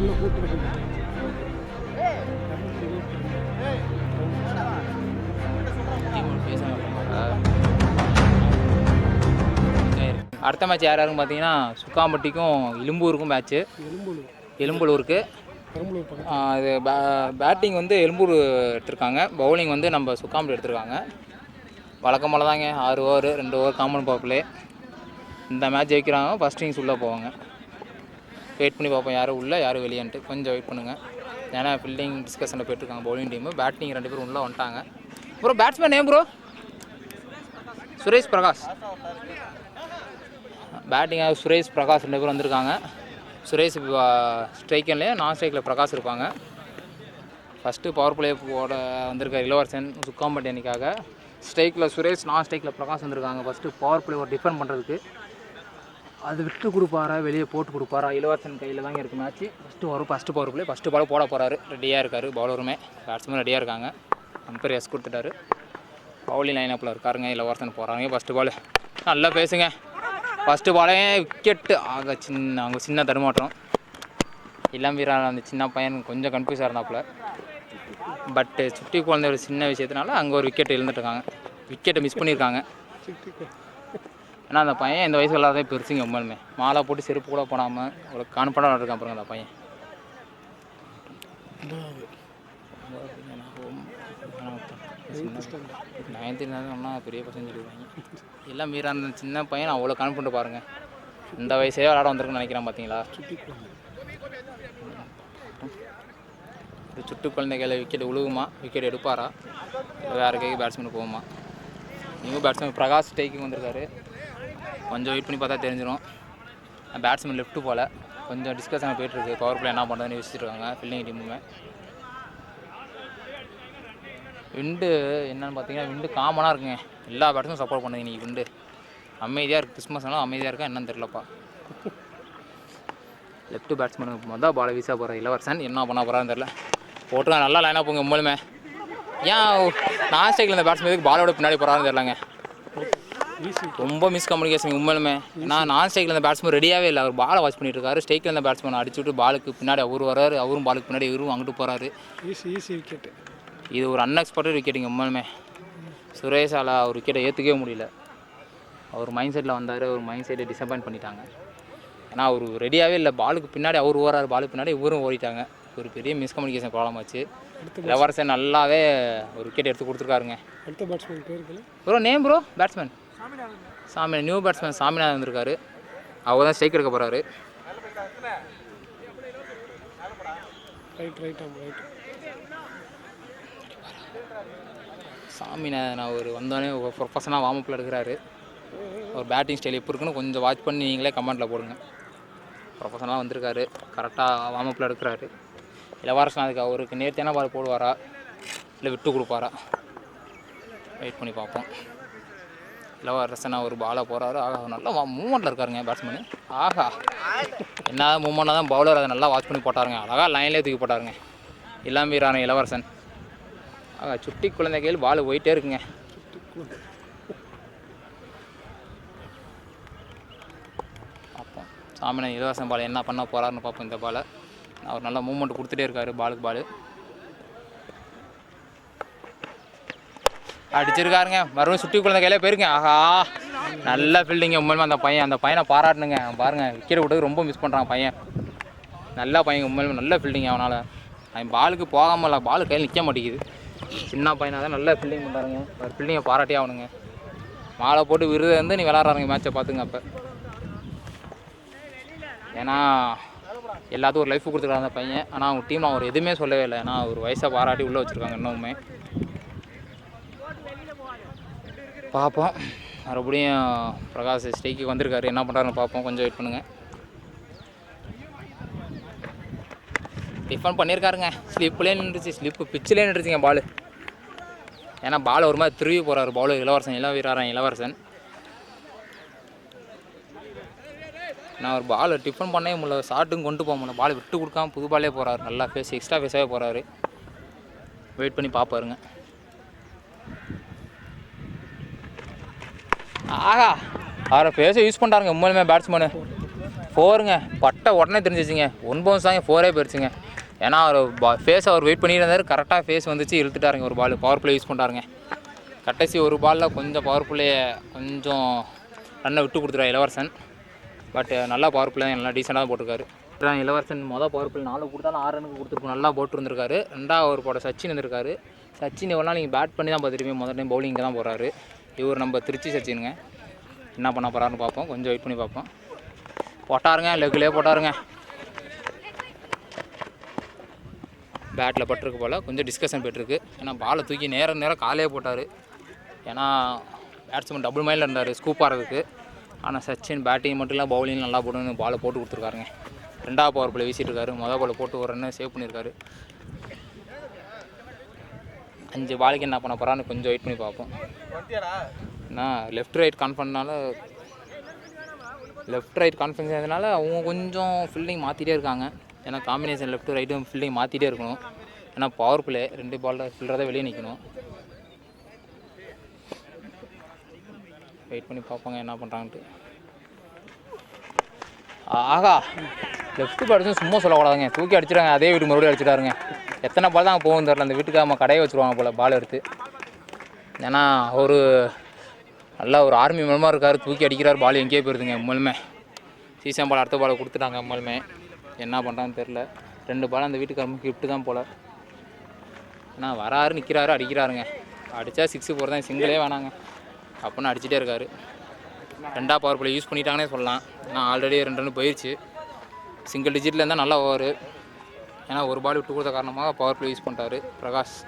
அடுத்த மேட்ச் யார் யாருன்னு பார்த்தீங்கன்னா சுக்காம்பட்டிக்கும் இலும்பூருக்கும் மேட்ச்சு. எலும்பலூருக்கு இது பேட்டிங் வந்து எலும்பூர் எடுத்திருக்காங்க, பவுலிங் வந்து நம்ம சுக்காம்பட்டி எடுத்திருக்காங்க. வழக்கமாக தாங்க 6 ஓவர் 2 ஓவர் காமன் பவர் இந்த மேட்ச் ஜெயிக்கிறாங்க ஃபஸ்ட் இன்னிங்ஸ் உள்ளே போவாங்க. வெயிட் பண்ணி பார்ப்போம் யாரும் உள்ளே யாரும் வெளியேன்ட்டு. கொஞ்சம் வெயிட் பண்ணுங்கள், ஏன்னா ஃபீல்டிங் டிஸ்கஷனில் போய்ட்டுருக்காங்க பவுலிங் டீமு. பேட்டிங் 2 பேரும் உள்ளே வந்துட்டாங்க. Bro batsman name bro? Suresh Prakash. பேட்டிங்காக சுரேஷ் பிரகாஷ் 2 பேரும் வந்திருக்காங்க. சுரேஷ் ஸ்ட்ரைக்கர்லேயே நான் ஸ்ட்ரைக்கில் பிரகாஷ் இருப்பாங்க. ஃபஸ்ட்டு பவர் பிளே போட வந்திருக்கார் இளவரசன் சுக்காம்பட்டி அணிக்காக. ஸ்ட்ரைக்கில் சுரேஷ், நான் ஸ்ட்ரைக்கில் பிரகாஷ் வந்திருக்காங்க. ஃபஸ்ட்டு பவர் பிளே ஒரு டிஃபெண்ட் பண்ணுறதுக்கு. அது விட்டு கொடுப்பாரா வெளியே போட்டு கொடுப்பாரா? இளவரசன் கையில் தாங்க இருக்குது match. First power play first ball போட போகிறாரு. ரெடியாக இருக்கார் பவுலருமே, பேட்ஸ்மேன் ரெடியாக இருக்காங்க. அம்பேர் எஸ் கொடுத்துட்டாரு. பவுலிங் லைனப்பில் இருக்காருங்க. இளவரசன் போகிறாங்க. ஃபஸ்ட்டு பால் நல்லா பேசுங்க. ஃபஸ்ட்டு பாலே விக்கெட்டு ஆக அவங்க சின்ன தடுமாற்றம். இளம் வீரர் அந்த சின்ன பையன் கொஞ்சம் கன்ஃபியூஸாக இருந்தாப்புல. பட்டு சுட்டி குழந்தை ஒரு சின்ன விஷயத்தினால அங்கே ஒரு விக்கெட் எழுந்துட்டுருக்காங்க. விக்கெட்டை மிஸ் பண்ணியிருக்காங்க. ஏன்னா அந்த பையன் இந்த வயசு எல்லாத்தையும் பெருசுங்க. உண்மையுமே மாலை போட்டு செருப்பு கூட போடாமல் ஒரு கான்ஃபிடண்டாக இருக்கான் பாருங்க அந்த பையன். நைன்த்து ஒன்றா பெரிய பசங்க சொல்லிடுவாங்க. எல்லாம் மீற அந்த சின்ன பையன் அவ்வளோ கான்ஃபிடண்ட் பாருங்கள். இந்த வயசே விளாட வந்திருக்குன்னு நினைக்கிறேன். பார்த்தீங்களா, ஒரு சுட்டு குழந்தைகளை விக்கெட் விழுகுமா, விக்கெட் எடுப்பாரா, வேறு கைக்கு பேட்ஸ்மேன் போகுமா? நியூ பேட்ஸ்மேன் பிரகாஷ் ஸ்ட்ரைக்கிங் வந்திருக்காரு. கொஞ்சம் வெயிட் பண்ணி பார்த்தா தெரிஞ்சிடும். பேட்ஸ்மேன் லெஃப்ட்டு போல் கொஞ்சம் டிஸ்கஷன் போயிட்டுருக்கு. பவர் பிளே என்ன பண்ணுறதுன்னு யோசிச்சுருக்காங்க ஃபீல்டிங் டீமுமே. விண்டு என்னென்னு பார்த்தீங்கன்னா விண்டு காமனாக இருக்குங்க. எல்லா பேட்ஸ்மேனும் சப்போர்ட் பண்ணுது இன்றைக்கி. விண்டு அமைதியாக இருக்குது. கிறிஸ்மஸ்னாலும் அமைதியாக இருக்கா என்னன்னு தெரிலப்பா. லெஃப்ட் பேட்ஸ்மேனுக்கு மொதல் பாலை வீசா போகிற இளவரசன் என்ன பண்ண போகிறான்னு தெரில. போட்டுருங்க நல்லா லைனாக போங்க. உண்மையுமே ஏன் நான் ஸ்ட்ரைக்கில் இந்த பேட்ஸ்மேனுக்கு பாலோட பின்னாடி போகிறான்னு தெரிலங்க. ரொம்ப மிஸ்கம்யூனிகேஷன் உண்மையுமே. ஏன்னா நான் ஸ்ட்ரைக்கில் இந்த பேட்ஸ்மேன் ரெடியாகவே இல்லை. அவர் பாலை வாட்ச் பண்ணிட்டு இருக்காரு. ஸ்ட்ரைக்கில் இந்த பேட்ஸ்மேன் அடிச்சு விட்டு பாலுக்கு பின்னாடி அவரு வராரு. அவரும் பாலுக்கு பின்னாடி இவரும் அங்கிட்டு போகிறாரு. Easy wicket. இது ஒரு அன்எக்ஸ்பெக்டட் விக்கெட்டுங்க. உண்மையுமே சுரேஷால் அவர் விக்கெட்டை ஏற்றுக்கவே முடியல. அவர் மைண்ட் செட்டில் வந்தார். அவர் மைண்ட் செட்டை டிசப்பாயின்ட் பண்ணிட்டாங்க. ஏன்னா அவர் ரெடியாகவே இல்லை. பாலுக்கு பின்னாடி அவர் ஓடுறாரு, பாலுக்கு பின்னாடி இவரும் ஓடிட்டாங்க. ஒரு பெரிய மிஸ்கம்யூனிகேஷன் ப்ராப்ளம் ஆச்சு. இளவரசன் நல்லாவே ஒரு விக்கெட் எடுத்து கொடுத்துருக்காருங்க. அடுத்த பேட்ஸ்மேன் பேர் bro name bro? Batsman Saminathan. New batsman Saminathan வந்திருக்காரு. அவர் தான் ஸ்ட்ரைக் எடுக்க போகிறாரு. சாமிநாதன் அவர் வந்தோடனே ப்ரொஃபஷனாக வார்மப்பில் எடுக்கிறாரு. ஒரு பேட்டிங் ஸ்டைல் எப்படி இருக்குன்னு கொஞ்சம் வாட்ச் பண்ணி நீங்களே கமெண்ட்டில் போடுங்க. ப்ரொஃபஷனலாக வந்திருக்காரு, கரெக்டாக வார்மப்பில் எடுக்கிறாரு. இளவரசன் அதுக்கு அவருக்கு நேர்த்தியான பால் போடுவாரா இல்லை விட்டு கொடுப்பாரா வெயிட் பண்ணி பார்ப்போம். இளவரசன் ஒரு பாலை போகிறாரு. ஆகா நல்லா மூவ்மெண்ட்டில் இருக்காருங்க பேட்ஸ்மேனு. ஆகா என்ன மூவ்மெண்ட்டாக தான் பவுலர் அதை நல்லா வாட்ச் பண்ணி போட்டாருங்க. அழகாக லைன்லேயே தூக்கி போட்டாருங்க இளம் வீரான இளவரசன். ஆகா சுட்டி குழந்தைகள் பால் போயிட்டே இருக்குங்க. பார்ப்போம் சாமிநாதன் இளவரசன் பால் என்ன பண்ண போகிறாருன்னு பார்ப்போம். இந்த பாலை அவர் நல்லா மூவ்மெண்ட் கொடுத்துட்டே இருக்காரு. பாலுக்கு பால் அடிச்சிருக்காருங்க. மறுபடியும் சுட்டி குழந்தை கையிலே போயிருங்க. ஆஹா நல்ல ஃபீல்டிங்க. உண்மையுமே அந்த பையனை பாராட்டணுங்க. பாருங்கள் விக்கெட் விட்டு ரொம்ப மிஸ் பண்ணுறான் பையன். நல்லா பையன் உண்மையுமே நல்ல ஃபீல்டிங். அவன் பாலுக்கு போகாமல் இல்லை, பாலு கையில் நிற்க மாட்டேங்குது. சின்ன பையனாக தான் நல்ல ஃபீல்டிங் பண்ணுறாருங்க. ஒரு ஃபீல்டிங்கை பாராட்டி ஆகணுங்க. மாலை போட்டு விருது வந்து நீ விளாட்றாருங்க மேட்சை பார்த்துங்க. அப்போ ஏன்னா எல்லாத்துக்கும் ஒரு லைஃப் கொடுத்துருக்காரு அந்த பையன். ஆனால் அவங்க டீம் அவர் எதுவுமே சொல்லவே இல்லை. ஏன்னா ஒரு வயசை பாராட்டி உள்ளே வச்சுருக்காங்க. இன்னுமே பார்ப்போம். மறுபடியும் பிரகாஷ் ஸ்ட்ரைக்கு வந்திருக்காரு. என்ன பண்ணுறாருன்னு பார்ப்போம். கொஞ்சம் வெயிட் பண்ணுங்கள். டிஃபன் பண்ணியிருக்காருங்க. ஸ்லிப்லேயே நின்றுச்சு. ஸ்லிப்பு பிச்சிலே நின்றுச்சுங்க பால். ஏன்னா பால் ஒரு மாதிரி திரும்பி போகிறாரு பவுலர் இளவரசன். இளவரசன் நான் ஒரு பால் டிஃபன் பண்ணவே முடியல. ஷார்ட்டும் கொண்டு போக முடியல. பால் விட்டு கொடுக்காம புது பாலே போகிறாரு. நல்லா எக்ஸ்ட்ரா ஃபேஸாகவே போகிறாரு. வெயிட் பண்ணி பார்ப்பாருங்க. ஆகா அவரை ஃபேஸை யூஸ் பண்ணுறாருங்க உண்மையுமே பேட்ஸ்மேனு. 4ங்க பட்ட உடனே தெரிஞ்சிச்சுங்க. 1 பவுன்ஸ் தாங்க 4 போயிடுச்சுங்க. ஏன்னா அவர் ஃபேஸ் அவர் வெயிட் பண்ணிட்டு இருந்தார். கரெக்டாக ஃபேஸ் வந்துச்சு, இழுத்துட்டாருங்க. ஒரு பால் பவர் பிளே யூஸ் பண்ணுறாருங்க. கடைசி ஒரு பாலில் கொஞ்சம் பவர் பிளேயை கொஞ்சம் ரன்னை விட்டு கொடுத்துருவாரு இளவரசன். பட் நல்லா பவர் பிளே நல்லா டீசெண்டாக தான் போட்டிருக்காரு. இளவரசன் மொதல் பவர் பிளே 4 கொடுத்தாலும் 6 ரனுக்கு கொடுத்துருக்கோம். நல்லா போட்டுருந்துருக்காரு. 2வது ஓவர் போட சச்சின் இருந்திருக்காரு. சச்சின் எவ்வளோ நீங்கள் பேட் பண்ணி தான் பார்த்துருப்பீங்க. முதல் டைம் பவுலிங் தான் போகிறாரு. இவர் நம்ம திருச்சி சச்சினுங்க. என்ன பண்ண போகிறாருன்னு பார்ப்போம். கொஞ்சம் வெயிட் பண்ணி பார்ப்போம். போட்டாருங்க, லெக்லேயே போட்டாருங்க. பேட்டில் பட்டிருக்கு போல் கொஞ்சம் டிஸ்கஷன் போய்ட்டுருக்கு. ஏன்னா பாலை தூக்கி நேரம் காலையே போட்டார். ஏன்னா பேட்ஸ்மேன் டபுள் மைலில் இருந்தார் ஸ்கூப் ஆகிறதுக்கு. ஆனால் சச்சின் பேட்டிங் மட்டும் இல்லை பவுலிங் நல்லா போடணும்னு பாலை போட்டு கொடுத்துருக்காருங்க. 2வது பவர் பிளே வீசிட்டு இருக்காரு. மொதல் பால் போட்டு ஒரு ரன்னு சேவ் பண்ணியிருக்காரு. 5 பாலுக்கு என்ன பண்ண போகிறான்னு கொஞ்சம் வெயிட் பண்ணி பார்ப்போம். ஏன்னா லெஃப்ட் ரைட் கான்ஃபரன்ஸ்னால அவங்க கொஞ்சம் ஃபீல்டிங் மாற்றிட்டே இருக்காங்க. ஏன்னா காம்பினேஷன் லெஃப்ட் ரைட்டும் ஃபீல்டிங் மாற்றிட்டே இருக்கணும். ஏன்னா பவர் பிளே 2 பாலில் ஃபீல்டரை வெளியே நிற்கணும். வெயிட் பண்ணி பார்ப்பாங்க என்ன பண்ணுறாங்கன்ட்டு. ஆகா, லெஃப்ட் பேட்ஸும் சும்மா சொல்லக்கூடாதுங்க. தூக்கி அடிச்சிடாங்க. அதே வீட்டு மறுபடியும் அடிச்சிட்டாருங்க. எத்தனை பால் தான் போகும் தெரில. அந்த வீட்டுக்கு நம்ம கடையை வச்சுருவாங்க போல் பால் எடுத்து. ஏன்னா ஒரு நல்லா ஒரு ஆர்மி மெம்பராக இருக்கார். தூக்கி அடிக்கிறார். பால் எங்கேயே போயிருதுங்க. எம்எல்மே சீசன் பால் அடுத்த பால் கொடுத்துட்டாங்க. எம்எல்மே என்ன பண்ணுறான்னு தெரில. 2 பால் அந்த வீட்டுக்காரமும் கிஃப்ட்டு தான் போல். ஏன்னா வராரு, நிற்கிறாரு, அடிக்கிறாருங்க. அடித்தா 6 போகிறதான், சிங்கிளே வேணாங்க அப்படின்னு அடிச்சுட்டே இருக்காரு. 2வது பவர் பிளே யூஸ் பண்ணிட்டாங்கன்னே சொல்லலாம். ஏன்னா ஆல்ரெடி 2 ரன் போயிடுச்சு. சிங்கிள் டிஜிட்டில் இருந்தால் நல்லா ஓவர். ஏன்னா ஒரு பால் விட்டு கொடுத்த காரணமாக பவர் பிளே யூஸ் பண்ணிட்டாரு பிரகாஷ்.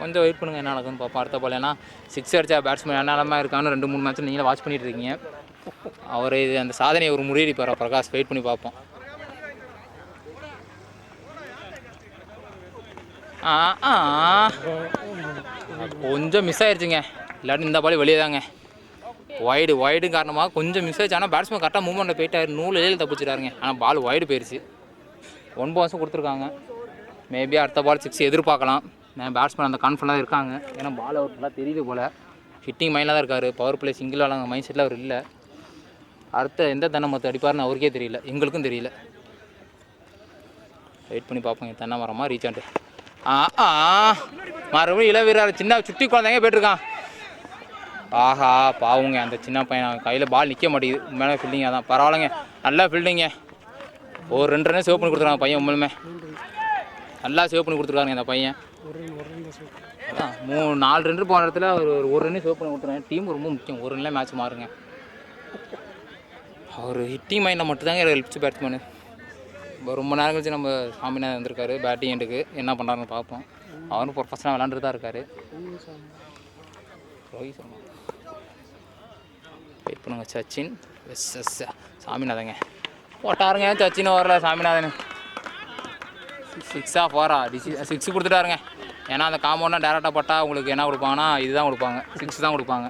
கொஞ்சம் வெயிட் பண்ணுங்கள் என்ன நடக்குதுன்னு பார்ப்போம். அடுத்த பால் ஏன்னா 6 அடித்தா பேட்ஸ்மேன் என்ன நிலமா இருக்கான்னு 2-3 மேட்ச்சில் நீங்களே வாட்ச் பண்ணிட்டு இருக்கீங்க. அவர் இது அந்த சாதனையை ஒரு முறியடிப்பார் பிரகாஷ். வெயிட் பண்ணி பார்ப்போம். கொஞ்சம் மிஸ் ஆயிடுச்சுங்க. இல்லாட்டி இந்த பால் வெளியே தாங்க. வைடு காரணமாக கொஞ்சம் மிஸ் ஆயிடுச்சு. ஆனால் பேட்ஸ்மேன் கரெக்டாக மூவ்மெண்ட்டில் போயிட்டார். 100 ஏழு தப்பிச்சிட்டாருங்க. ஆனால் பால் வைடு போயிடுச்சு. 1 பவுன்ஸும் கொடுத்துருக்காங்க. மேபி அடுத்த பால் 6 எதிர்பார்க்கலாம். பேட்ஸ்மேன் அந்த கான்ஃபிடண்டாக இருக்காங்க. ஏன்னா பால் அவர் நல்லா தெரியுது போல். ஹிட்டிங் மைண்டில் தான் இருக்கார். பவர் பிளே சிங்கிள் ஆளாங்க மைண்ட் செட்டில் அவர் இல்லை. அடுத்த எந்த தென்னை மரத்தை அடிப்பார்னு அவருக்கே தெரியல, எங்களுக்கும் தெரியல. வெயிட் பண்ணி பார்ப்போங்க. தென்னை மரமாக ரீச் ஆண்டு மறுபடியும் இளவீரர் சின்ன சுட்டி குழந்தைங்க போய்ட்டுருக்கான். ஆஹா பாவுங்க அந்த சின்ன பையன் கையில் பால் நிற்க மாட்டேங்குது. உண்மையான ஃபீல்டிங்காக தான். பரவாயில்லைங்க, நல்லா ஃபீல்டிங்க. ஒரு 2 ரன்னு சேவ் பண்ணி கொடுத்துருக்காங்க பையன். உண்மையுமே நல்லா சேவ் பண்ணி கொடுத்துருக்காங்க அந்த பையன். 4 ரன் போன இடத்துல ஒரு ரன்னு சேவ் பண்ணி கொடுத்துருக்காங்க. டீம் ரொம்ப முக்கியம். ஒரு ரன்னில் மேட்ச் மாறுங்க. அவர் ஹிட்டிங் மைண்டில் மட்டும்தாங்க லெஃப்ட் பேட்ஸ்மேனு. ரொம்ப நேரம் கழிச்சு நம்ம சாமிநாதன் வந்திருக்காரு பேட்டிங் எண்டுக்கு. என்ன பண்ணுறாருன்னு பார்ப்போம். அவரும் ப்ரொஃபஷனாக விளாண்டுட்டு தான் இருக்கார். ரோஹித் சர்மா வெயிட் பண்ணுங்க. சச்சின் எஸ் சாமிநாதங்க போட்டாருங்க. சச்சின் வரல, சாமிநாதன் 6 4 6 கொடுத்துட்டாருங்க. ஏன்னா அந்த காம்பவுண்டாக டேரெக்டாக பட்டால் உங்களுக்கு என்ன கொடுப்பாங்கன்னா இதுதான் கொடுப்பாங்க, 6 தான் கொடுப்பாங்க.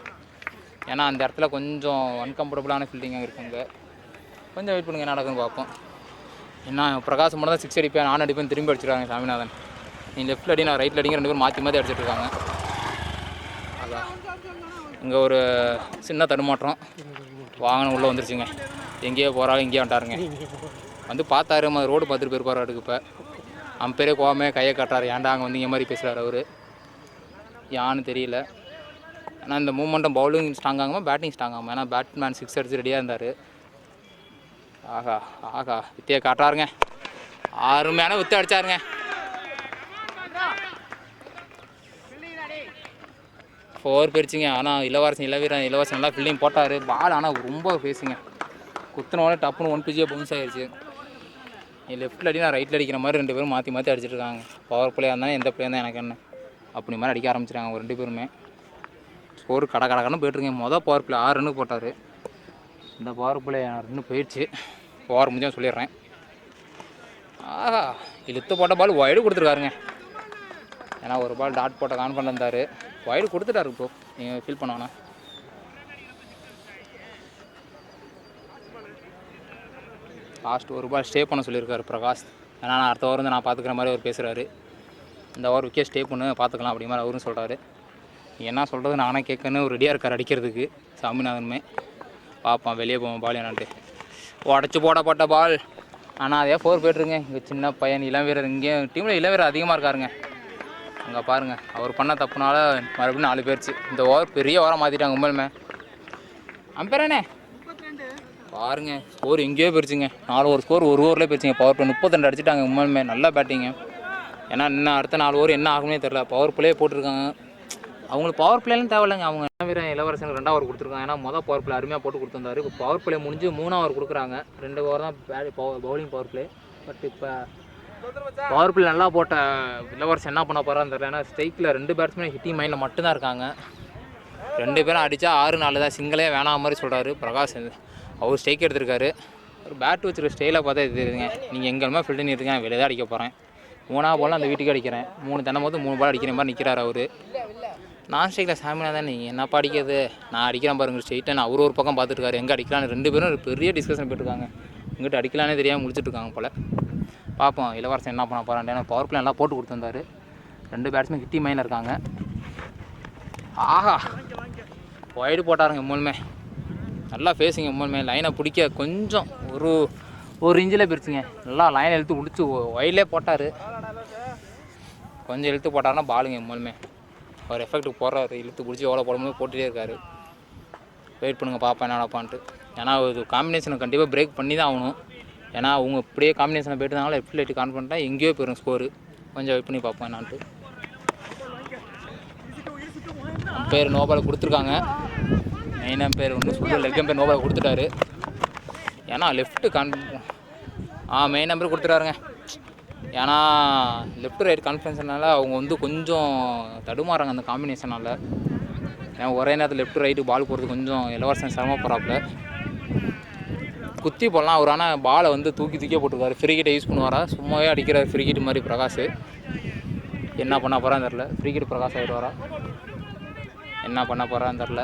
ஏன்னா அந்த இடத்துல கொஞ்சம் அன்கம்ஃபர்டபுளான ஃபீல்டிங்காக இருக்குங்க. கொஞ்சம் வெயிட் பண்ணுங்கள், என்ன நடக்குன்னு பார்ப்போம். என்ன பிரகாஷ் மட்டும் தான் 6 அடிப்பேன், நான் அடிப்பேன் திரும்பி அடிச்சிருக்காங்க சாமிநாதன். நீ லெஃப்ட்டில் அடி, நான் ரைட்டில் அடிங்க, 2 பேரும் மாற்றி அடிச்சிட்ருக்காங்க. அதான் இங்கே ஒரு சின்ன தடுமாற்றம். வாகனம் உள்ளே வந்துருச்சுங்க. எங்கேயோ போகிறாங்க, இங்கேயே வந்துட்டாருங்க. வந்து பார்த்தாரு, ரோடு பார்த்துட்டு போயிருப்பார். அடுக்கு இப்போ அம்பேரே கோவமே கையை காட்டுறாரு. ஏன்டா அங்கே வந்து இங்கே மாதிரி பேசுகிறார் அவர், யான்னு தெரியல. ஆனால் இந்த மூமெண்ட்டும் பவுலிங் ஸ்ட்ராங் ஆகாமல் பேட்டிங் ஸ்ட்ராங் ஆகாமல். ஏன்னா பேட்மேன் 6 அடிச்சு ரெடியாக இருந்தார். ஆகா வித்தியை காட்டுறாருங்க. அருமையான வித்து அடித்தாருங்க. 4 போயிடுச்சுங்க. ஆனால் இளவரசன் நல்லா ஃபீல்டிங் போட்டார். பால் ஆனால் ரொம்ப பேசுங்க. குத்துனோடனே டப்புன்னு 1 பிஜியாக பவுன்ஸ் ஆகிடுச்சு. நீ லெஃப்ட்டில் அடி, நான் ரைட்டில் அடிக்கிற மாதிரி 2 பேரும் மாற்றி அடிச்சிட்டு இருக்காங்க. பவர் பிளேயாக இருந்தாலும் எந்த பிளேயாக தான் எனக்கு என்ன அப்படி மாதிரி அடிக்க ஆரம்பிச்சிட்டாங்க 2 பேருமே. ஸ்கோர் கடன்னு போய்ட்டுருங்க. மொதல் பவர் பிளே 6 ரன்னு போட்டார். இந்த பவர் பிளே 6 ரன்னு போயிடுச்சு. ஓவர் முடிஞ்சா சொல்லிடுறேன். ஆஹா இழுத்து போட்ட பால் வைடு கொடுத்துருக்காருங்க. ஏன்னா ஒரு பால் டாட் போட்ட கான்ஃபிடன்ட் இருந்தார். வைடு கொடுத்துட்டாரு. இப்போ நீங்கள் ஃபீல் பண்ணோன்னா லாஸ்ட் ஒரு பால் ஸ்டே பண்ண சொல்லியிருக்காரு பிரகாஷ். ஏன்னா நான் அடுத்த ஓவர் வந்து நான் பார்த்துக்கிற மாதிரி அவர் பேசுகிறாரு. இந்த ஓவர் விக்கெட் ஸ்டே பண்ணு பார்த்துக்கலாம் அப்படி மாதிரி அவரும் சொல்கிறாரு. என்ன சொல்கிறது நானே கேட்கணும் ரெடியாக இருக்கார் அடிக்கிறதுக்கு சாமிநாதனுமே. பார்ப்பான் வெளியே போவோம் பால் என்னான்ட்டு. உடச்சி போடப்பட்ட பால். ஆனால் அதே 4 போய்ட்டுருங்க. இங்கே சின்ன பையன் இளம் வீரர், இங்கே டீமில் இளம் வீரர் அதிகமாக இருக்காருங்க. அங்கே பாருங்கள், அவர் பண்ண தப்புனால மறுபடியும் 4 பேர்ச்சு. இந்த ஓவர் பெரிய ஓவராக மாற்றிட்டாங்க உண்மையுமே. அம்பேரானே பாருங்க, ஸ்கோர் எங்கேயோ போயிடுச்சுங்க. 4 ஓவர் ஸ்கோர் ஒரு ஓவரில் போயிடுச்சுங்க. பவர் பிளே 32 அடிச்சிட்டாங்க உண்மையுமே. நல்லா பேட்டிங்க. ஏன்னா இன்னும் அடுத்த 4 ஓவர் என்ன ஆகுமே தெரில. பவர் பிளே போட்டிருக்காங்க. அவங்களுக்கு பவர் பிளேலாம் தேவையில்லைங்க. அவங்க என்ன வீரர் இளவரசன் 2 ஓவர் கொடுத்துருக்காங்க. ஏன்னா மொதல் பவர் பிளே அருமையாக போட்டு கொடுத்துருந்தாரு. இப்போ பவர் பிளே முடிஞ்சு 3 ஓவர் கொடுக்குறாங்க. 2 ஓவர் தான் பவுலிங் பவர் பிளே. பட் இப்போ பவர் பிளே நல்லா போட்ட இளவரசன் என்ன பண்ண போகிறான்னு தெரியல. ஏன்னா ஸ்ட்ரைக்கில் 2 பேட்ஸ்மேன் ஹிட்டிங் மைண்டில் மட்டும்தான் இருக்காங்க. 2 பேரும் அடித்தா 6-4 தான். சிங்கிளே வேணாம் மாதிரி சொல்கிறாரு பிரகாஷ். அவர் ஸ்ட்ரைக் எடுத்திருக்காரு. ஒரு பேட் வச்சுருக்க ஸ்டைலாக பார்த்தா இது இருக்குங்க. நீங்கள் எங்கேயுமே ஃபீல்டு இருக்கேன், வெளியே தான் அடிக்க போகிறேன். 3ஆவது பால் அந்த வீட்டுக்கு அடிக்கிறேன். 3 தென்னை போது 3 பால் அடிக்கிற மாதிரி நிற்கிறார் அவர். நான் ஸ்ட்ரைக்கில் சாமிநாதன் நீங்கள் என்னப்பா அடிக்கிறது, நான் அடிக்கிறேன் பாருங்க ஸ்ட்ரைட்டாக. அவர் ஒரு பக்கம் பார்த்துருக்காரு எங்கே அடிக்கலான்னு. 2 பேரும் ஒரு பெரிய டிஸ்கஷன் போயிட்டுருக்காங்க. இங்கிட்ட அடிக்கலானே தெரியாமல் முடிச்சுட்ருக்காங்க போல். பார்ப்போம் இளவரசன் என்ன பண்ண போகிறான். ஏன்னா பவர் பிளே நல்லா போட்டு கொடுத்துருந்தாரு. 2 பேட்ஸ்மேன் ஹிட்டி மைண்டில் இருக்காங்க. ஆஹா ஒய்டு போட்டாருங்க மூணுமே. நல்லா ஃபேஸிங்க மூணுமே. லைனை பிடிக்க கொஞ்சம் ஒரு இன்ச்சில் பிரிச்சுங்க. நல்லா லைனை இழுத்து பிடிச்சி ஒயிலே போட்டார். கொஞ்சம் இழுத்து போட்டாருன்னா பாலுங்க மூணுமே. அவர் எஃபெக்ட்டுக்கு போடுறாரு. இழுத்து பிடிச்சி எவ்வளோ போடும்போது போட்டுகிட்டே இருக்காரு. வெயிட் பண்ணுங்கள் பார்ப்பேன் என்ன நடப்பான்ட்டு. ஏன்னா இது காம்பினேஷனை கண்டிப்பாக பிரேக் பண்ணி தான் ஆகணும். ஏன்னா அவங்க இப்படியே காம்பினேஷனை போய்ட்டு இருந்தாங்களா லெஃப்ட் லைட்டு கான்ஃபிடண்ட்டாக எங்கேயோ போயிடும் ஸ்கோரு. கொஞ்சம் வெயிட் பண்ணி பார்ப்போம் என்னான்ட்டு. அம்பேர் நோபால் கொடுத்துருக்காங்க. மெயின் அம்பேர் ஒன்றும் சொல்லி லெக் அம்பேர் நோபால் கொடுத்துட்டாரு. ஏன்னா லெஃப்ட்டு மெயின் அம்பேர் கொடுத்துட்டாருங்க. ஏன்னா லெஃப்ட் ரைட் கான்ஃபிடன்ஸ்னால அவங்க கொஞ்சம் தடுமாறாங்க அந்த காம்பினேஷனால். ஏன்னா ஒரே நேரத்தில் லெஃப்ட் ரைட்டு பால் போகிறது கொஞ்சம் இளவரசன் சிரமப்படுறாப்புல. குத்தி போடலாம் அவர். ஆனால் பாலை தூக்கியே போட்டுருக்காரு. ஃப்ரீகிட்டை யூஸ் பண்ணுவாரா, சும்மாவே அடிக்கிறார் ஃப்ரீகிட் மாதிரி பிரகாஷ். என்ன பண்ண போகிறான்னு தெரில. ஃப்ரீகிட் பிரகாஷ் ஆகிடுவாரா, என்ன பண்ண போகிறான்னு தெரில.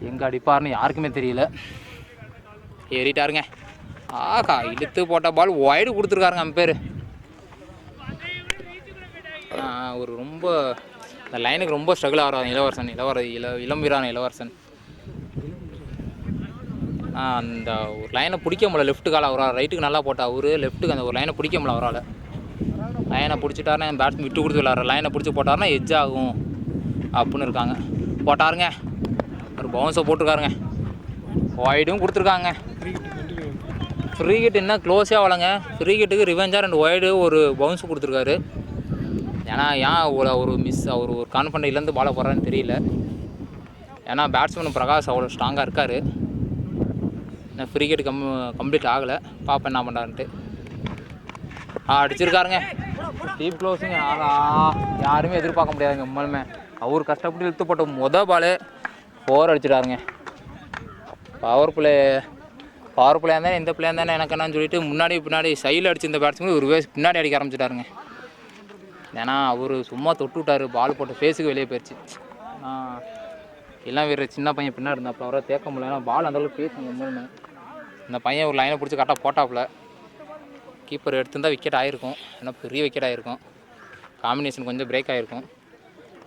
எங்கே அடிப்பார்னு யாருக்குமே தெரியல. ஏறிட்டாருங்க. ஆகா இழுத்து போட்ட பால் ஒய்டு கொடுத்துருக்காருங்க அம்பேர். ஒரு ரொம்ப இந்த லைனுக்கு ரொம்ப ஸ்ட்ரகிள் ஆகிறார் இளவரசன். இளம் வீரான இளவரசன். அந்த ஒரு லைனை பிடிக்க முடியல. லெஃப்ட்டு கால் அவரால் ரைட்டுக்கு நல்லா போட்டால் அவர் லெஃப்ட்டுக்கு அந்த ஒரு லைனை பிடிக்க முடியல அவரால். லைனை பிடிச்சிட்டாருன்னா பேட்ஸ்மேன் விட்டு கொடுத்து விளாட்ற. லைனை பிடிச்சி போட்டாருன்னா எட்ஜ் ஆகும் அப்படின்னு இருக்காங்க. போட்டாருங்க. ஒரு பவுன்ஸை போட்டிருக்காருங்க. ஒய்டும் கொடுத்துருக்காங்க. ஃப்ரீ ஹிட் என்ன க்ளோஸே ஆகலைங்க. ஃப்ரீ ஹிட்டுக்கு ரிவெஞ்சாக 2 ஒய்டு ஒரு பவுன்ஸு கொடுத்துருக்காரு. ஏன்னா ஏன் ஒரு அவர் ஒரு கான்ஃபிடன்ட் இழந்து பாலை போடுறான்னு தெரியல. ஏன்னா பேட்ஸ்மேன் பிரகாஷ் அவ்வளோ ஸ்ட்ராங்காக இருக்கார். ஏன்னா ஃப்ரீ ஹிட் கம்ப்ளீட் ஆகலை. பார்ப்பேன் என்ன பண்ணுறாருன்ட்டு. அடிச்சிருக்காருங்க. டீப் க்ளோஸிங்க. யாருமே எதிர்பார்க்க முடியாதுங்க உண்மையுமே. அவர் கஷ்டப்பட்டு இழுத்து போட்ட மொதல் பால் 4 அடிச்சிட்டாருங்க. பவர் பிளே இருந்தால் எந்த பிளே இருந்தானே எனக்கு என்னன்னு சொல்லிட்டு பின்னாடி சைடில் அடிச்சு இந்த பேட்ஸ்மேன் ஒரு பின்னாடி அடிக்க ஆரம்பிச்சிட்டாருங்க. ஏன்னா அவர் சும்மா தொட்டு விட்டார். பால் போட்ட ஃபேஸுக்கு வெளியே போயிடுச்சு. எல்லாம் வீரர் சின்ன பையன் பின்னாடி இருந்தாப்புல அவரை தேக்க முடியல. ஏன்னா பால் அந்தளவுக்கு பேசுங்க உண்மையுமே. இந்த பையன் ஒரு லைனை பிடிச்சி கரெக்டாக போட்டாப்புல. கீப்பர் எடுத்திருந்தால் விக்கெட் ஆகிருக்கும். ஏன்னா பெரிய விக்கெட் ஆகிருக்கும். காம்பினேஷன் கொஞ்சம் பிரேக் ஆகிருக்கும்.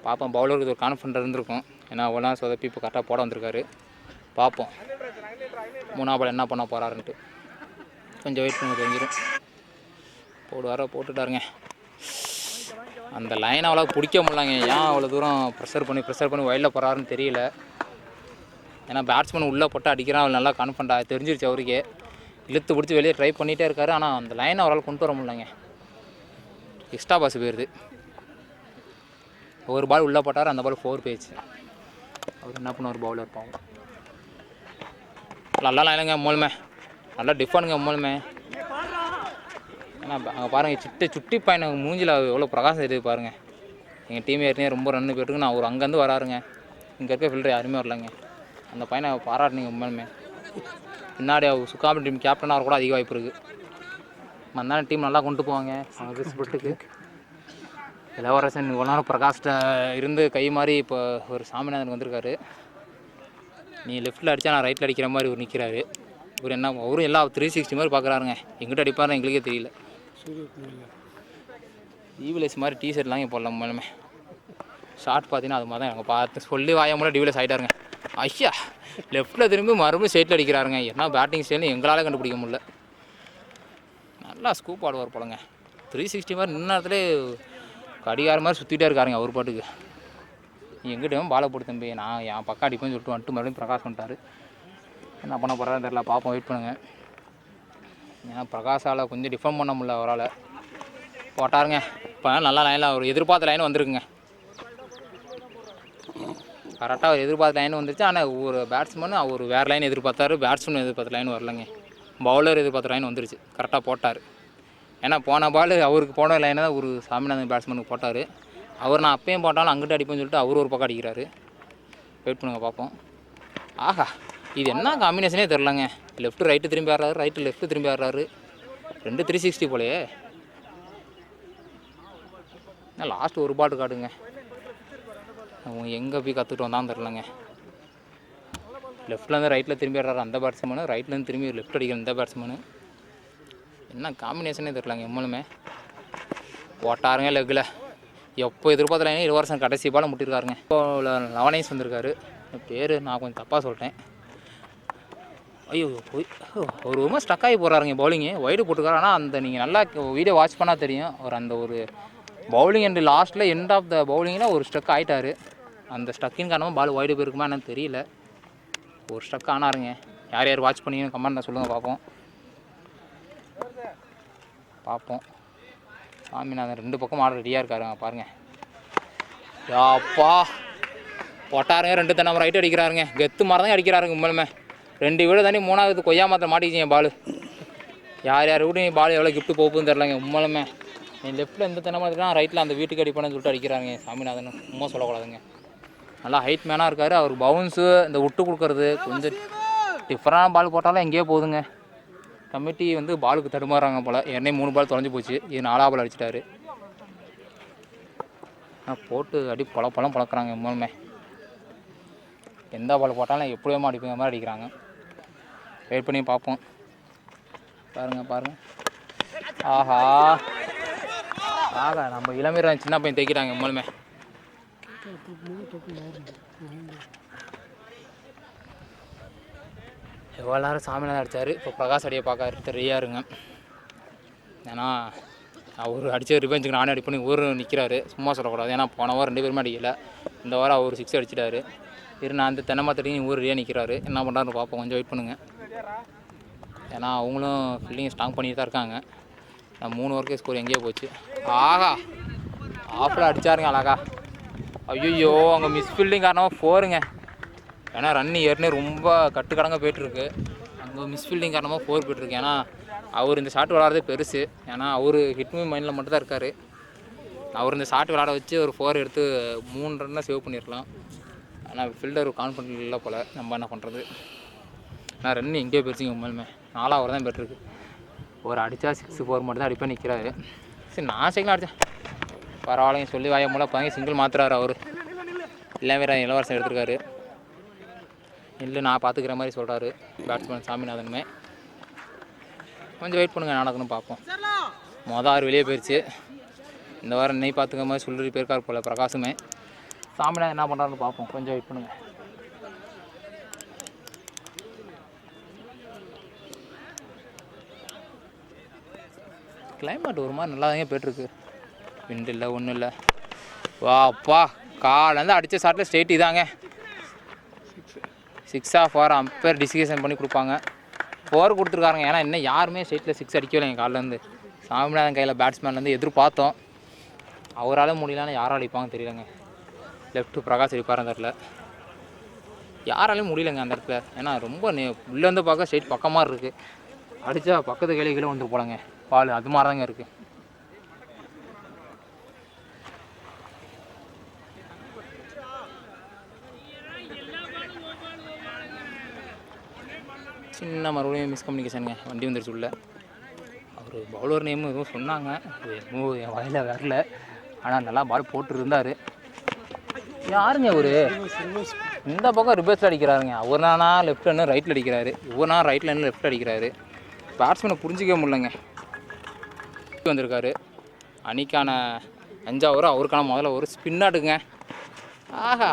பார்ப்போம். பவுலருக்கு ஒரு கான்ஃபிடன்ட் இருந்திருக்கும். ஏன்னா அவ்வளோ சொதப்பி இப்போ கரெக்டாக போட வந்திருக்காரு. பார்ப்போம் 3ஆவது பால் என்ன பண்ண போகிறாருன்ட்டு. கொஞ்சம் வெயிட் பண்ணி தெரிஞ்சிடும். போட்டுட்டாருங்க. அந்த லைனை அவ்வளோ பிடிக்க முடியலங்க. ஏன் அவ்வளோ தூரம் ப்ரெஷர் பண்ணி வயலில் போகிறாருன்னு தெரியல. ஏன்னா பேட்ஸ்மேன் உள்ளே போட்டு அடிக்கிறான். அவர் நல்லா கான்ஃபிடண்ட்டாக தெரிஞ்சிருச்சு அவருக்கே. இழுத்து பிடிச்சி வெளியே ட்ரை பண்ணிகிட்டே இருக்காரு. ஆனால் அந்த லைனை அவரால் கொண்டு வர முடியலங்க. எக்ஸ்ட்ரா பாஸ் போயிடுது. ஒரு பால் உள்ளே போட்டார். அந்த பால் 4 போயிடுச்சு. அவர் என்ன பண்ணுவார் பவுலர் பாவம். நல்லா லைனுங்க மூலமே. நல்லா டிஃபனுங்க மூலமே. ஏன்னா அங்கே பாருங்கள் சுட்டி பையனை மூஞ்சில் எவ்வளோ பிரகாசம் இருக்குது பாருங்கள். எங்கள் டீம் ஏற்கனவே ரொம்ப ரன்னு போயிட்டுருக்கு. நான் அவர் அங்கேருந்து வராருங்க. இங்கே இருக்க ஃபில்டர் யாருமே வரலைங்க. அந்த பையனை பாராட்டினீங்க உண்மையுமே. பின்னாடி அவர் சுக்காமி டீம் கேப்டனாக கூட அதிக வாய்ப்பு இருக்குது. மந்தான டீம் நல்லா கொண்டு போவாங்க அவங்க ஸ்பிரிட்டுக்கு. இளவரசன் இவ்வளோ நேரம் பிரகாஷ்ட இருந்து கை மாதிரி இப்போ ஒரு சாமிநாதன் வந்திருக்காரு. நீ லெஃப்ட்டில் அடித்தா நான் ரைட்டில் அடிக்கிற மாதிரி ஒரு நிற்கிறாரு. இவர் என்ன அவரும் எல்லாம் 360 மாதிரி பார்க்குறாருங்க. எங்கிட்ட அடிப்பாருன்னு எங்களுக்கே தெரியல. ஈவிலேஸ் மாதிரி டிஷர்ட்லாம் இங்கே போடலாம் மூலமே. ஷார்ட் பார்த்தீங்கன்னா அது மாதிரி தான் எனக்கு பார்த்து சொல்லி வாயாமூல டிவிலஸ் ஆகிட்டாருங்க. ஐயா லெஃப்ட்டில் திரும்பி மறுபடியும் ஸ்ட்ரைட்டில் அடிக்கிறாருங்க. என்ன பேட்டிங் ஸ்டைல்னு எங்களால் கண்டுபிடிக்க முடியல. நல்லா ஸ்கூப் ஆடுவார் போலங்க. 360 மாதிரி நின்ன இடத்துல கடிகார மாதிரி சுற்றிட்டே இருக்காருங்க அவர் பாட்டுக்கு. எங்கிட்டும் பாலை போட்டு தம்பி நான் என் பக்கம் அடிப்பேன்னு சொல்லிட்டு வந்துட்டு மறுபடியும் பிரகாஷ் பண்ணிட்டாரு. என்ன பண்ண போகிறான்னு தெரில, பார்ப்போம், வெயிட் பண்ணுங்க. ஏன்னா பிரகாஷால் கொஞ்சம் டிஃபெண்ட் பண்ண முடியல அவரால். போட்டாருங்க. இப்போ நல்லா லைனில் ஒரு எதிர்பார்த்த லைன் வந்துருக்குங்க. கரெக்டாக ஒரு எதிர்பார்த்த லைன் வந்துருச்சு. ஆனால் ஒரு பேட்ஸ்மேன் அவர் வேறு லைன் எதிர்பார்த்தாரு, பேட்ஸ்மேன் எதிர்பார்த்த லைன் வரலைங்க. பவுலர் எதிர்பார்த்த லைன் வந்துருச்சு, கரெக்டாக போட்டார். ஏன்னா போன பால் அவருக்கு போன லைனை தான் ஒரு சாமிநாதன் பேட்ஸ்மேனுக்கு போட்டார். அவர் நான் அப்பயும் போட்டாலும் அங்கிட்ட அடிப்பேன்னு சொல்லிட்டு அவர் ஒரு பக்கம் அடிக்கிறாரு. வெயிட் பண்ணுங்க பார்ப்போம். ஆஹா இது என்ன காம்பினேஷனே தெரிலங்க. லெஃப்ட்டு ரைட்டு திரும்பி ஆடுறாரு, ரைட்டு லெஃப்ட்டு திரும்பி ஆடுறாரு. 2 360 போலையே. லாஸ்ட் ஒரு பாட்டு காட்டுங்க. அவங்க எங்கே போய் கற்றுட்டு வந்தான்னு தெரிலங்க. லெஃப்ட்லேருந்து ரைட்டில் திரும்பி ஆடுறாரு அந்த பேட்ஸ்மேனு, ரைட்லேருந்து திரும்பி லெஃப்ட் அடிக்கிற இந்த பேட்ஸ்மேனு. என்ன காம்பினேஷனே தெரிலங்க. எம்மளுமே போட்டாருங்க லெக்கில். எப்போ எதிர்பார்த்தல இளவரசன் கடைசி பால் முட்டிருக்காருங்க. இப்போ லவனேஸ் வந்திருக்காரு. பேர் நான் கொஞ்சம் தப்பாக சொல்லிட்டேன். ஐயோ ஒரு விதமாக ஸ்டக் ஆகி போகிறாருங்க பவுலிங்கு. ஒய்டு போட்டுருக்காரு. ஆனால் அந்த நீங்கள் நல்லா வீடியோ வாட்ச் பண்ணால் தெரியும். அவர் அந்த ஒரு பவுலிங் அண்ட் லாஸ்ட்டில் எண்ட் ஆஃப் த பவுலிங்கில் ஒரு ஸ்டக் ஆகிட்டார். அந்த ஸ்டக்கின் காரணமாக பால் ஒய்டு போயிருக்குமா என்னன்னு தெரியல. ஒரு ஸ்டக் ஆனாருங்க. யார் யார் வாட்ச் பண்ணிங்கன்னு கமெண்ட்டில் சொல்லுங்கள் பார்ப்போம். சாமிநாதன் 2 பக்கம் ஆட ரெடியாக இருக்காருங்க பாருங்கள். அப்பா போட்டாருங்க. 2 தென்னை ரைட்டு அடிக்கிறாருங்க. கெத்து மாதிரி தான் அடிக்கிறாருங்க. உண்மையுமே 2 வீடு தாண்டி 3வது கொய்யா மாத்திரம் மாட்டிக்கிச்சிங்க பால். யார் வீடு நீ பால் எவ்வளோ கிஃப்ட்டு போகுதுன்னு தெரிலங்க. உண்மையுமே நீ லெஃப்ட்டில் எந்த தென்னை மாதிரி ரைட்டில் அந்த வீட்டுக்கு அடிப்பேன்னு சொல்லிட்டு அடிக்கிறாருங்க சாமிநாதன். சும்மா சொல்லக்கூடாதுங்க. நல்லா ஹைட் மேனாக இருக்கார். அவர் பவுன்ஸு இந்த விட்டு கொடுக்குறது கொஞ்சம் டிஃப்ரெண்டான பால் போட்டாலும் எங்கேயோ போகுதுங்க. கமிட்டி வந்து பாலுக்கு தடுமாறுறாங்க போல். ஏற்கனவே 3 பால் தொலைஞ்சு போச்சு. இது 4ஆவது பால் அடிச்சிட்டாரு. போட்டு அடி பழம் பழக்கிறாங்க. மூணுமே எந்த பால் போட்டாலும் எப்படியுமா அடிப்பீங்க மாதிரி அடிக்கிறாங்க. வெயிட் பண்ணி பார்ப்போம். பாருங்கள். ஆஹா நம்ம இளமீரன் சின்ன பையன் தைக்கிறாங்க. மூணுமே எவ்வளோ நேரம் சாமிநாதன் அடித்தார். இப்போ பிரகாஷ் அடியை பார்க்க ரெடியாக இருங்க. ஏன்னா அவர் அடித்த ரிவெஞ்சுக்கு நானே அடி பண்ணி ஊர் நிற்கிறாரு. சும்மா சொல்லக்கூடாது. ஏன்னா போன வாரம் 2 பேருமே அடிக்கலை. இந்த வாரம் அவர் 6 அடிச்சிட்டாரு. நான் அந்த தென்னை மாத்தடியும் ஊர் ரெடியாக நிற்கிறாரு. என்ன பண்ணுறாருன்னு பார்ப்போம். கொஞ்சம் வெயிட் பண்ணுங்கள். ஏன்னா அவங்களும் ஃபீல்டிங் ஸ்ட்ராங் பண்ணிட்டு தான் இருக்காங்க. நான் 3 ஓவருக்கு ஸ்கோர் எங்கேயோ போச்சு. ஆஹா ஆஃபில் அடித்தாருங்க அழகா. ஐயோ அங்கே மிஸ் ஃபீல்டிங் காரணமாக 4ங்க. ஏன்னா ரன்னு ஏற்கனவே ரொம்ப கட்டுக்கடங்க போய்ட்டுருக்கு. அங்கே மிஸ் ஃபீல்டிங் காரணமாக 4 போய்ட்டுருக்கு. ஏன்னா அவர் இந்த ஷாட் விளாட்றதே பெருசு. ஏன்னா அவர் ஹிட்மி மைண்டில் மட்டும் தான் இருக்கார். அவர் இந்த ஷாட் விளாட வச்சு ஒரு 4 எடுத்து 3 ரன்னை சேவ் பண்ணியிருக்கலாம். ஆனால் ஃபீல்டர் கான்ஃபிடென்ட் இல்லை போல். நம்ம என்ன பண்ணுறது. நான் ரன் எங்கேயோ போயிடுச்சிங்க. உண்மையுமே 4 ஓவர் தான் போய்ட்டுருக்கு. ஒரு அடித்தா 6 4 மட்டும் தான் அடிப்பேன் நிற்கிறாரு. சரி நான் சைக்கிள் அடித்தேன் பரவாயில்லைங்க சொல்லி வாய மூலம் பாங்க. சிங்கிள் மாத்துறாரு அவர். இல்லை வேறு இளவரசன் எடுத்துருக்காரு. இல்லை நான் பார்த்துக்கிற மாதிரி சொல்கிறாரு பேட்ஸ்மேன் சாமிநாதனுமே. கொஞ்சம் வெயிட் பண்ணுங்கள். நடக்கணும் பார்ப்போம். மொதல் 6 வெளியே போயிடுச்சு. இந்த வாரம் நெய் பார்த்துக்கிற மாதிரி சொல்லி போயிருக்கார் போல் பிரகாஷுமே. சாமிநாதன் என்ன பண்ணுறாருன்னு பார்ப்போம். கொஞ்சம் வெயிட் பண்ணுங்கள். கிளைமேட் ஒரு மாதிரி நல்லா தாங்க போய்ட்டுருக்கு. விண்டு இல்லை ஒன்றும் இல்லை. வாப்பா காலேருந்து அடித்த ஷாட்டில் ஸ்ட்ரெயிட் இதாங்க 6 ஆஃப் 4 அம்பேர் டிசிகேஷன் பண்ணி கொடுப்பாங்க. 4 கொடுத்துருக்காருங்க. ஏன்னா இன்னும் யாருமே ஸ்ட்ரெயிட்டில் 6 அடிக்கலை எங்கள் காலிலேருந்து. சாமிநாதன் கையில் பேட்ஸ்மேன்லேருந்து எதிர்பார்த்தோம். அவரால் முடியலன்னா யாரால் அடிப்பாங்க தெரியலங்க. லெஃப்ட்டு பிரகாஷ் அடிப்பார் அந்த இடத்துல. யாராலையும் முடியலைங்க அந்த இடத்துல. ஏன்னா ரொம்ப உள்ளேருந்து பார்க்க ஸ்ட்ரெயிட் பக்கமாக இருக்குது. அடித்தா பக்கத்து கையில கீழே வந்து போலங்க பால். அது மாதிரி தாங்க இருக்குது. சின்ன மறுபடியும் மிஸ்கம்யூனிகேஷனுங்க. வண்டி வந்துருச்சு உள்ள. அவர் பவுலர் நேம் எதுவும் சொன்னாங்க. எதுவும் என் வயலில் வரல. ஆனால் நல்லா பால் போட்டுருந்தார். யாருங்க அவர் இந்த பக்கம் ரிவர்ஸில் அடிக்கிறாருங்க. ஒரு நானா லெஃப்ட் ஹேண்ட் ரைட்டில் அடிக்கிறாரு. ஒவ்வொரு நாள் ரைட்டில் ஹேண்ட் லெஃப்ட் அடிக்கிறாரு. பேட்ஸ்மேனை புரிஞ்சிக்க முடியலங்க. வந்திருக்காரு அணிக்கான 5 ஓவர். அவருக்கான முதல்ல ஒரு ஸ்பின்னாட்டுங்க. ஆஹா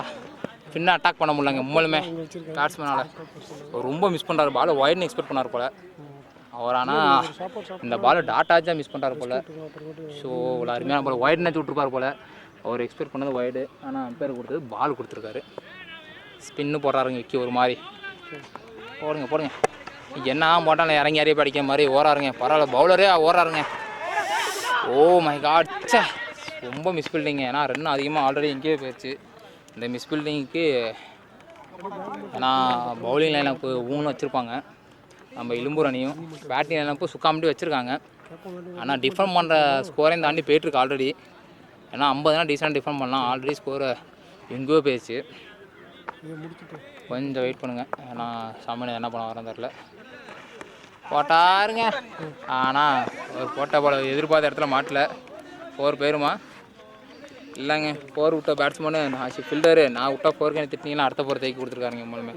பின்ன அட்டாக் பண்ண முடியலங்க உண்மையிலுமே பேட்ஸ்மேனால் ரொம்ப மிஸ் பண்ணுறாரு பால் ஒய்டுன்னு எக்ஸ்பெக்ட் பண்ணார் போல் அவர். ஆனால் இந்த பால் டாட்டாச்சு தான் மிஸ் பண்ணுறாரு போல். ஸோ இவ்வளோ அருமையான பால் ஒய்டுன்னு விட்டுருப்பார் போல். அவர் எக்ஸ்பெக்ட் பண்ணது ஒய்டு, ஆனால் அம்பையர் கொடுத்தது பால் கொடுத்துருக்காரு. ஸ்பின்னு போடுறாருங்க விக்கி ஒரு மாதிரி. போடுங்க போடுங்க என்ன போட்டாலும் இறங்கி அறிய படிக்கிற மாதிரி ஓராருங்க. பரவாயில்ல பவுலரே ஓராருங்க. ஓ மை காட் சே ரொம்ப மிஸ் பில்டிங்க. ஏன்னா ரன் அதிகமாக ஆல்ரெடி எங்கேயே போயிடுச்சு. இந்த மிஸ் பில்டிங்க்கு ஏன்னா பவுலிங் லைனப்பு 3 வச்சுருப்பாங்க நம்ம இலும்பூர் அணியும். பேட்டிங் லைனப்பு சுக்காமட்டி வச்சுருக்காங்க. ஆனால் டிஃபெண்ட் பண்ணுற ஸ்கோரையும் தாண்டி போயிட்டுருக்கு ஆல்ரெடி. ஏன்னா 50 டீசெண்டாக டிஃபெண்ட் பண்ணலாம். ஆல்ரெடி ஸ்கோரை எங்கேயோ போயிடுச்சு. கொஞ்சம் வெயிட் பண்ணுங்கள். ஏன்னா சாமானியம் என்ன பண்ண வரேன்னு தெரில. போட்டாருங்க. ஆனால் ஒரு போட்ட போல எதிர்பார்த்த இடத்துல மாட்டல. 4 பேருமா இல்லைங்க. 4 விட்ட பேட்ஸ்மேனு நான் ஃபில்டரு. நான் விட்டா 4 திட்டிங்கன்னா அடுத்த 4 தேக்கி கொடுத்துருக்காருங்க மூலமே.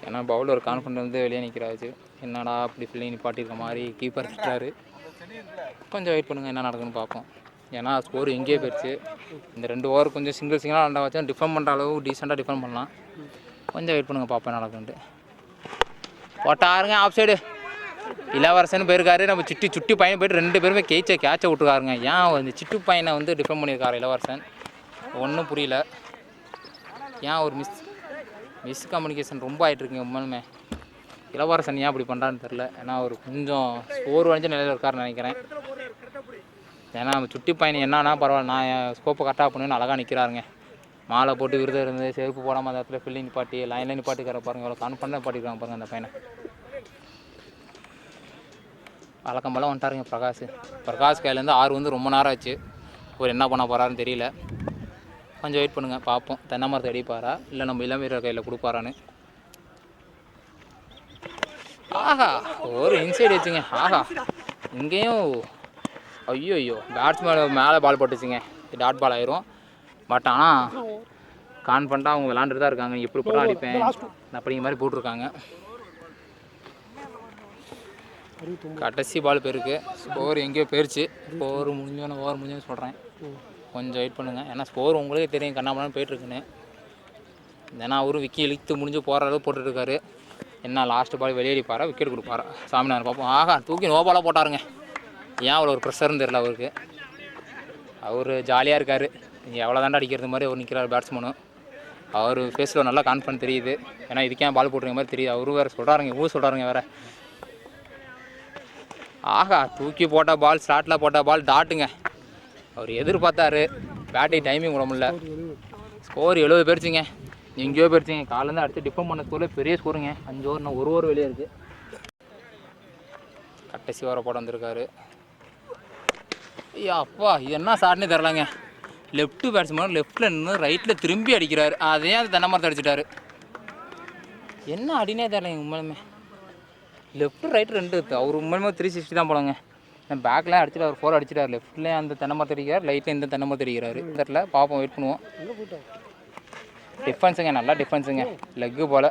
ஏன்னா பவுலர் கான்ஃபிடன்ட் வந்து வெளியே நிற்கிறாச்சு. என்னடா அப்படி ஃபீல்டிங் நிப்பாட்டியிருக்க மாதிரி கீப்பர் திட்டுறாரு. கொஞ்சம் வெயிட் பண்ணுங்கள் என்ன நடக்குதுன்னு பார்ப்போம். ஏன்னா ஸ்கோர் எங்கேயே போயிடுச்சு. இந்த 2 ஓவர் கொஞ்சம் சிங்கிளாக ரெண்டா வச்சா டிஃபெண்ட் பண்ணுற அளவு டீசெண்டாக டிஃபெண்ட் பண்ணலாம். கொஞ்சம் வெயிட் பண்ணுங்கள் பார்ப்போம் என்ன நடக்குன்ட்டு. போட்டாருங்க ஆஃப் சைடு. இளவரசன் போயிருக்காரு. நம்ம சுட்டி பையன் போய்ட்டு 2 பேருமே கேட்சை விட்டுருக்காருங்க. ஏன் இந்த சிட்டு பையனை வந்து டிஃபெண்ட் பண்ணியிருக்காரு இளவரசன் ஒன்றும் புரியல. ஏன் ஒரு மிஸ் கம்யூனிகேஷன் ரொம்ப ஆகிட்டுருக்குங்க உண்மையுமே. இளவரசன் ஏன் அப்படி பண்ணுறான்னு தெரில. ஏன்னா அவர் கொஞ்சம் ஸ்கோர் வரைஞ்ச நிலையில் இருக்காருன்னு நினைக்கிறேன். ஏன்னா நம்ம சுட்டி பையன் என்னன்னா பரவாயில்ல நான் ஸ்கோப்பை கரெக்டாக பண்ணுன்னு அழகாக நிற்கிறாருங்க. மாலை போட்டு விருது இருந்து செருப்பு போடாமல் அந்த இடத்துல ஃபீல்டிங் நிப்பாட்டி லைனில் நிப்பாட்டிக்கிற பாருங்கள். எவ்வளோ கான்ஃபிடன்ட்டாக நிப்பாட்டிக்கிறாங்க பாருங்கள் அந்த பையனை. வழக்கம்போல் வந்துட்டாருங்க பிரகாஷ் கையிலேருந்து 6 வந்து ரொம்ப நேரம் ஆச்சு. அவர் என்ன பண்ண போகிறாருன்னு தெரியல. கொஞ்சம் வெயிட் பண்ணுங்கள் பார்ப்போம். தென்னை மரத்தை அடிப்பாரா இல்லை நம்ம இளம் வீரர் கையில் கொடுப்பாரான்னு. ஆஹா ஒரு இன்சைடு வச்சுங்க. ஆஹா இங்கேயும் ஐயோ பேட்ஸ்மேன் மேலே பால் போட்டுச்சுங்க. டாட் பால் ஆயிரும். பட் ஆனால் கான்ஃபிடண்ட்டாக அவங்க விளாண்டுட்டு தான் இருக்காங்க. எப்படி போட்டால் அடிப்பேன் அப்படிங்கிற மாதிரி போட்டிருக்காங்க. கடைசி பால் போயிருக்கு. ஸ்கோர் எங்கேயோ போயிடுச்சு. ஸ்கோர் ஓவர் முடிஞ்சோன்னு சொல்கிறேன். கொஞ்சம் வெயிட் பண்ணுங்கள். ஏன்னா ஸ்கோர் உங்களுக்கே தெரியும் கண்ணாமலாம் போயிட்டுருக்குன்னு. ஏன்னா அவரும் விக்கி இழுத்து முடிஞ்சு போகிற அளவு போட்டுட்ருக்காரு. என்ன லாஸ்ட்டு பால் வெளியேடிப்பாரா விக்கெட் கொடுப்பாரா சாமினார் பார்ப்போம். ஆஹா தூக்கி நோபாலாக போட்டாருங்க. ஏன் அவ்வளோ ஒரு ப்ரெஷர்னு தெரில அவருக்கு. அவர் ஜாலியாக இருக்கார். எவ்வளோ தாண்டா அடிக்கிறது மாதிரி அவர் நிற்கிறார் பேட்ஸ்மேனு. அவர் ஃபேஸில் நல்லா கான்ஃபிடன்ட் தெரியுது. ஏன்னா இதுக்கே பால் போட்டுருக்க மாதிரி தெரியுது. அவரும் வேறு சொல்கிறாருங்க சொல்கிறாருங்க வேறு. ஆஹா தூக்கி போட்ட பால் ஸ்லாட்டில் போட்ட பால் டாட்டுங்க. அவர் எதிர்பார்த்தாரு. பேட்டிங் டைமிங் விட முடியல. ஸ்கோர் 70 போயிடுச்சுங்க. எங்கேயோ போயிடுச்சுங்க. காலேருந்து அடுத்து டிஃபெண்ட் பண்ண ஸ்கோரில் பெரிய ஸ்கோருங்க. 5 ஓவர் நான் 1 ஓவர் வெளியே இருக்குது. கடைசி ஓவரை போட வந்திருக்காரு. ஐயா அப்பா இது என்ன ஷாட்னே தெரிலங்க. லெஃப்ட்டு பேட்ஸ்மேன் லெஃப்ட்டில் நின்று ரைட்டில் திரும்பி அடிக்கிறாரு. அதே அது தென்னை மரத்தை அடிச்சிட்டாரு. என்ன அடினே தெரிலங்க உண்மையுமே. லெஃப்ட்டு ரைட்டு 2 அவர் உண்மையுமே 360 தான் போலங்க. பேக்லாம் அடிச்சுட்டு அவர் 4 அடிச்சிட்டார். லெஃப்ட்லேயும் அந்த தென்னை மரத்தை அடிக்கிறார், லைட்லேயும் இந்த தென்னை மரத்தை அடிக்கிறாரு. தெரில பார்ப்போம் வெயிட் பண்ணுவோம். டிஃபென்ஸுங்க நல்லா டிஃபென்ஸுங்க லெக்கு போல்.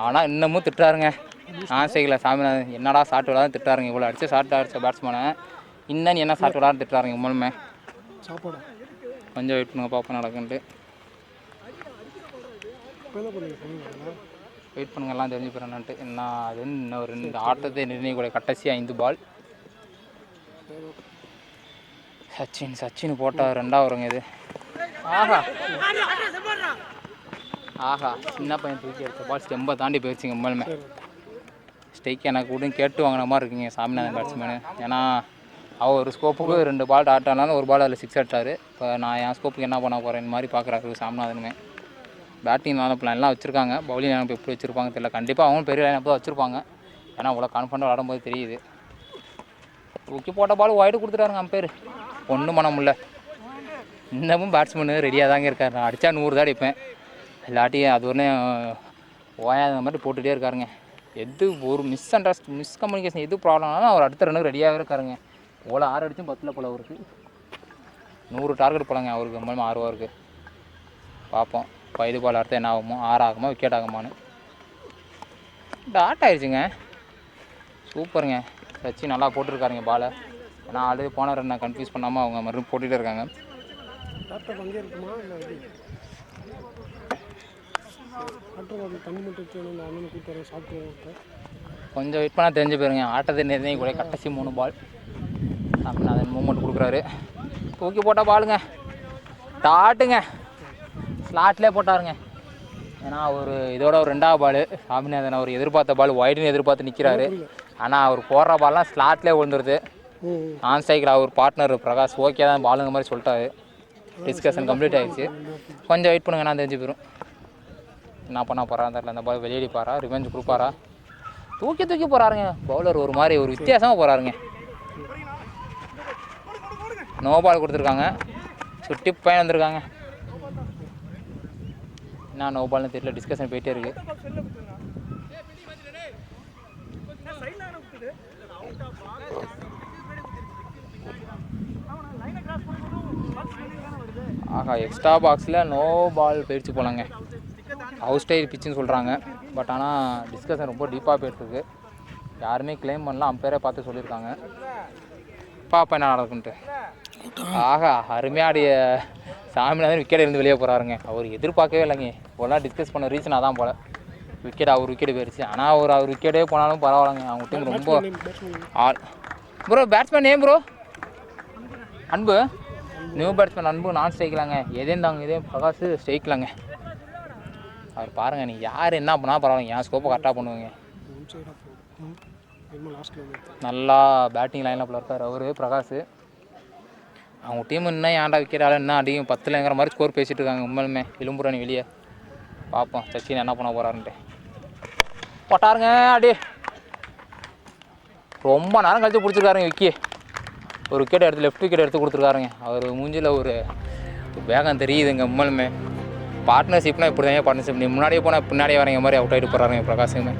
ஆனால் இன்னமும் திட்டாருங்க ஆசைகளை சாமிநாதன். என்னடா ஷாட் விளாதான் திட்டாருங்க. இவ்வளோ அடிச்சு ஷாட் அடிச்ச பேட்ஸ்மேனை இன்னும் என்ன ஷாட் விளாட திட்டாருங்க உண்மையுமே. கொஞ்சம் வெயிட் பண்ணுங்க பார்ப்போம் நடக்குன்ட்டு. வெயிட் பண்ணுங்க எல்லாம் தெரிஞ்சு போகிறேன்ட்டு. என்ன அது இன்னும் 2 ஆட்டத்தை நிர்ணயிக்கூடிய கடைசி 5 பால். சச்சின் போட்டால் 2 வருங்க இது. ஆஹா சின்ன பையன் தூக்கி அடித்த பால் ஸ்டெம்பை தாண்டி போயிடுச்சுங்க உண்மையுமே. ஸ்டெய்க் எனக்கு கூட கேட்டு வாங்கின மாதிரி இருக்குங்க சாமிநாதன் பேட்ஸ்மேனு. ஏன்னா அவர் ஒரு ஸ்கோப்புக்கு 2 பால் டாட் ஆனாலும் 1 பால் அதில் 6 அடிச்சார். இப்போ நான் என் ஸ்கோப்புக்கு என்ன பண்ண போகிறேன் மாதிரி பார்க்குறாரு சாமிநாதனுமே. பேட்டிங் பிளான்லாம் வச்சுருக்காங்க. பவுலிங் லைனப் எப்படி வச்சுருப்பாங்க தெரியல. கண்டிப்பாக அவங்களும் பெரிய லைனப் தான் வச்சுருப்பாங்க. ஏன்னா அவ்வளோ கான்ஃபிடண்ட்டாக விளாடும்போது தெரியுது. தூக்கி போட்ட பால் ஒயிடு கொடுத்துட்டாருங்க அம்பேர். ஒன்றும் பண்ண முடியல. இன்னமும் பேட்ஸ்மேனு ரெடியாக தாங்க இருக்காரு. நான் அடித்தா 100 தான் அடிப்பேன். இல்லாட்டி அது ஒன்று ஓயாத மாதிரி போட்டுகிட்டே இருக்காருங்க. எது ஒரு மிஸ்கம்யூனிகேஷன் எது ப்ராப்ளம்னாலும் அவர் அடுத்த ரன்னுக்கு ரெடியாகவே இருக்காருங்க. ஓலை 6 அடிச்சும் 10 போல் அவருக்கு 100 டார்கெட் போலங்க அவருக்கு. மூலமாக 6 ஓவருக்கு பார்ப்போம். 5 பால் அடுத்து என்ன ஆகுமோ, 6 ஆகுமா விக்கெட் ஆகுமான்னு. டாட் ஆயிடுச்சுங்க. சூப்பருங்க. சச்சி நல்லா போட்டிருக்காருங்க பாலை. ஏன்னா ஆல்ரெடி போன ரன் நான் கன்ஃபியூஸ் பண்ணாமல் அவங்க மறுபடியும் போட்டுகிட்டே இருக்காங்க. லேப்டாப் அங்கே இருக்குமா இல்லை இது டாக்டர் தண்ணி மட்டும் வச்சு அந்த அண்ணனை கூப்பிட்டு வரேன் சாப்பிட்டு கொஞ்சம் வெயிட் பண்ணால் தெரிஞ்சு போயிருங்க. ஆட்டத்தை நிர்ணயம் கூட கடைசி 3 பால் அப்படின்னு அதை மூமெண்ட் கொடுக்குறாரு. தூக்கி போட்டால் பாலுங்க டாட்டுங்க ஸ்லாட்லேயே போட்டாருங்க. ஏன்னா ஒரு இதோட ஒரு 2வது பால் சாமிநாதன் அவர் எதிர்பார்த்த பால் ஒயிட்னு எதிர்பார்த்து நிற்கிறாரு. ஆனால் அவர் போடுற பால்லாம் ஸ்லாட்லேயே விழுந்துருது. ஆன் ஸ்ட்ரைக்கில் அவர் பார்ட்னர் பிரகாஷ் ஓகே தான் பாலுங்க மாதிரி சொல்லிட்டாரு. டிஸ்கஷன் கம்ப்ளீட் ஆகிடுச்சு. கொஞ்சம் வெயிட் பண்ணுங்க, நான் தெரிஞ்சு போயிடும் என்ன பண்ண போகிறான்னு தெரியல. அந்த பால் வெளியடிப்பாரா, ரிவெஞ்ச் கொடுப்பாரா? தூக்கி போகிறாருங்க பவுலர். ஒரு மாதிரி ஒரு வித்தியாசமாக போகிறாருங்க. நோ பால் கொடுத்துருக்காங்க. சுட்டி பையன் வந்திருக்காங்க. என்ன நோ பால்னு தெரியல. டிஸ்கஷன் போயிட்டே இருக்கு. ஆஹா, எக்ஸ்ட்ரா பாக்ஸில் நோ பால் போயிடுச்சு போலாங்க. ஹவுஸ் ஸ்டைல் பிச்சுன்னு சொல்கிறாங்க. பட் ஆனால் டிஸ்கஷன் ரொம்ப டீப்பாக போயிட்டுருக்கு. யாருமே கிளைம் பண்ணலாம், அம்பேரே பார்த்து சொல்லியிருக்காங்க. பாப்பா என்ன நடக்குன்ட்டு. ஆஹா, அருமையாடைய சாமிநாதன் விக்கெட் இருந்து வெளியே போகிறாருங்க. அவர் எதிர்பார்க்கவே இல்லைங்க. இப்போலாம் டிஸ்கஸ் பண்ண ரீசன் அதான் போல். அவர் விக்கெட் போயிடுச்சு. ஆனால் அவர் விக்கெட்டே போனாலும் பரவாயில்லைங்க. அவங்க டீம் ரொம்ப ப்ரோ. Batsman name bro? அன்பு. நியூ பேட்ஸ்மேன் அன்பு நான் ஸ்ட்ரைக்கலாங்க. எதையும் தாங்க இதே பிரகாஷ் ஸ்ட்ரைக்கலாங்க. அவர் பாருங்கள், நீங்கள் யார் என்ன பண்ணால் பரவாயில்லைங்க. என் ஸ்கோப்பை கரெக்டாக பண்ணுவீங்க. நல்லா பேட்டிங் லைனில் இருக்கார் அவர் பிரகாஷ். அவங்க டீம் இன்னும் ஏன்டா விக்கெட்டால் என்ன அடிக்கும் 10லங்கிற மாதிரி ஸ்கோர் பேசிகிட்டு இருக்காங்க. உண்மையிலுமே இளம்புரணி வெளியே பார்ப்போம் சச்சின் என்ன பண்ண போகிறாருன்ட்டு. போட்டாருங்க அடி. ரொம்ப நேரம் கழிச்சு பிடிச்சிருக்காருங்க விக்கி. ஒரு விக்கெட் எடுத்து லெஃப்ட் விக்கெட் எடுத்து கொடுத்துருக்காருங்க. அவர் மூஞ்சில் ஒரு வேகம் தெரியுதுங்க. உண்மையிலுமே பார்ட்னர்ஷிப்னால் இப்படி தாங்க பார்ட்னர்ஷிப். நீ முன்னாடியே போனால் பின்னாடியே வரீங்க மாதிரி அவுட் ஆகிட்டு போகிறாருங்க பிரகாஷுமே.